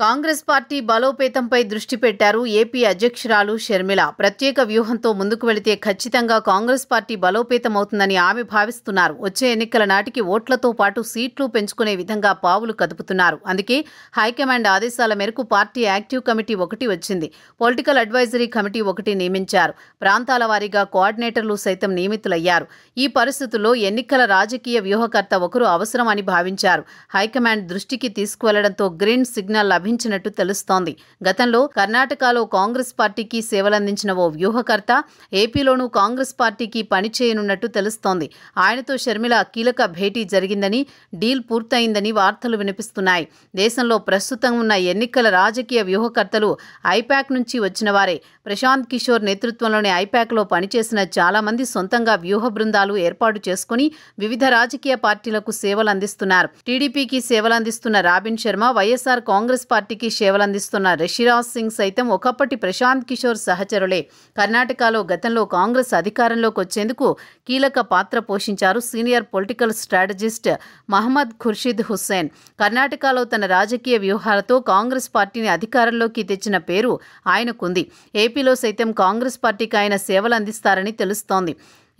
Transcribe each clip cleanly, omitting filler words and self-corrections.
Congress party బలోపేతంపై దృష్టి పెట్టారు AP అధ్యక్షురాలు షర్మిల. ప్రత్యేక వ్యూహంతో ముందుకు వెళితే ఖచ్చితంగా కాంగ్రెస్ పార్టీ బలోపేతమవుతుందని ఆమె భావిస్తున్నారు. వచ్చే ఎన్నికల నాటికి ఓట్లతో పాటు సీట్లు పెంచుకునే విధంగా పావులు కదుపుతున్నారు. అందుకే హైకమాండ్ ఆదేశాల మేరకు పార్టీ యాక్టివ్ కమిటీ ఒకటి వచ్చింది. పొలిటికల్ అడ్వైజరీ కమిటీ ఒకటి నియమించారు. ప్రాంతాల వారీగా కోఆర్డినేటర్లు సైతం నియమితులయ్యారు. ఈ పరిస్థితుల్లో ఎన్నికల రాజకీయ వ్యూహకర్త ఒకరు అవసరం అని భావించారు. హైకమాండ్ దృష్టికి తీసుకువెళ్లడంతో గ్రీన్ సిగ్నల్ లభించినట్టు తెలుస్తోంది. గతంలో కర్ణాటకలో కాంగ్రెస్ పార్టీకి సేవలందించిన ఓ వ్యూహకర్త ఏపీలోనూ కాంగ్రెస్ పార్టీకి పనిచేయనున్నట్టు తెలుస్తోంది. ఆయనతో షర్మిల కీలక భేటీ జరిగిందని, డీల్ పూర్తయిందని వార్తలు వినిపిస్తున్నాయి. దేశంలో ప్రస్తుతం ఉన్న ఎన్నికల రాజకీయ వ్యూహకర్తలు ఐపాక్ నుంచి వచ్చిన వారే. ప్రశాంత్ కిషోర్ నేతృత్వంలోని ఐపాక్లో పనిచేసిన చాలా మంది సొంతంగా వ్యూహ బృందాలు ఏర్పాటు చేసుకుని వివిధ రాజకీయ పార్టీలకు సేవలందిస్తున్నారు. టీడీపీకి సేవలందిస్తున్న రాబిన్ శర్మ, వైఎస్ఆర్ కాంగ్రెస్ పార్టీకి సేవలందిస్తున్న రిషిరాజ్ సింగ్ సైతం ఒకప్పటి ప్రశాంత్ కిషోర్ సహచరులే. కర్ణాటకలో గతంలో కాంగ్రెస్ అధికారంలోకి వచ్చేందుకు కీలక పాత్ర పోషించారు senior political strategist Mohammed Khurshid Hussain. కర్ణాటకలో తన రాజకీయ వ్యూహాలతో కాంగ్రెస్ పార్టీని అధికారంలోకి తెచ్చిన పేరు ఆయనకుంది. ఏపీలో సైతం కాంగ్రెస్ పార్టీకి ఆయన సేవలందిస్తారని తెలుస్తోంది.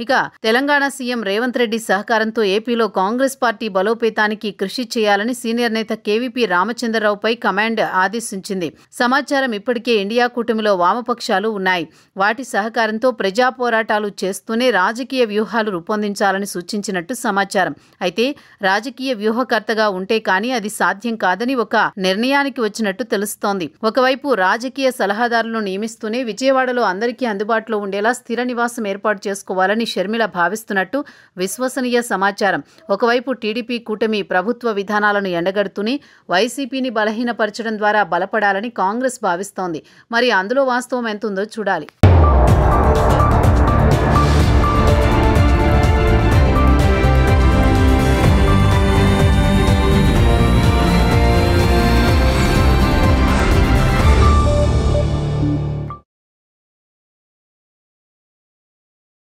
ఇక తెలంగాణ సీఎం రేవంత్ రెడ్డి సహకారంతో ఏపీలో కాంగ్రెస్ పార్టీ బలోపేతానికి కృషి చేయాలని సీనియర్ నేత కేవీపీ రామచంద్రరావుపై కమాండ్ ఆదేశించింది. సమాచారం ఇప్పటికే ఇండియా కూటమిలో వామపక్షాలు ఉన్నాయి. వాటి సహకారంతో ప్రజా పోరాటాలు చేస్తూనే రాజకీయ వ్యూహాలు రూపొందించాలని సూచించినట్టు సమాచారం. అయితే రాజకీయ వ్యూహకర్తగా ఉంటే కానీ అది సాధ్యం కాదని ఒక నిర్ణయానికి వచ్చినట్టు తెలుస్తోంది. ఒకవైపు రాజకీయ సలహాదారులను నియమిస్తూనే విజయవాడలో అందరికీ అందుబాటులో ఉండేలా స్థిర నివాసం ఏర్పాటు చేసుకోవాలని షర్మిల భావిస్తున్నట్టు విశ్వసనీయ సమాచారం. ఒకవైపు టీడీపీ కూటమి ప్రభుత్వ విధానాలను ఎండగడుతూనే వైసీపీని బలహీనపరచడం ద్వారా బలపడాలని కాంగ్రెస్ భావిస్తోంది. మరి అందులో వాస్తవం ఎంతుందో చూడాలి.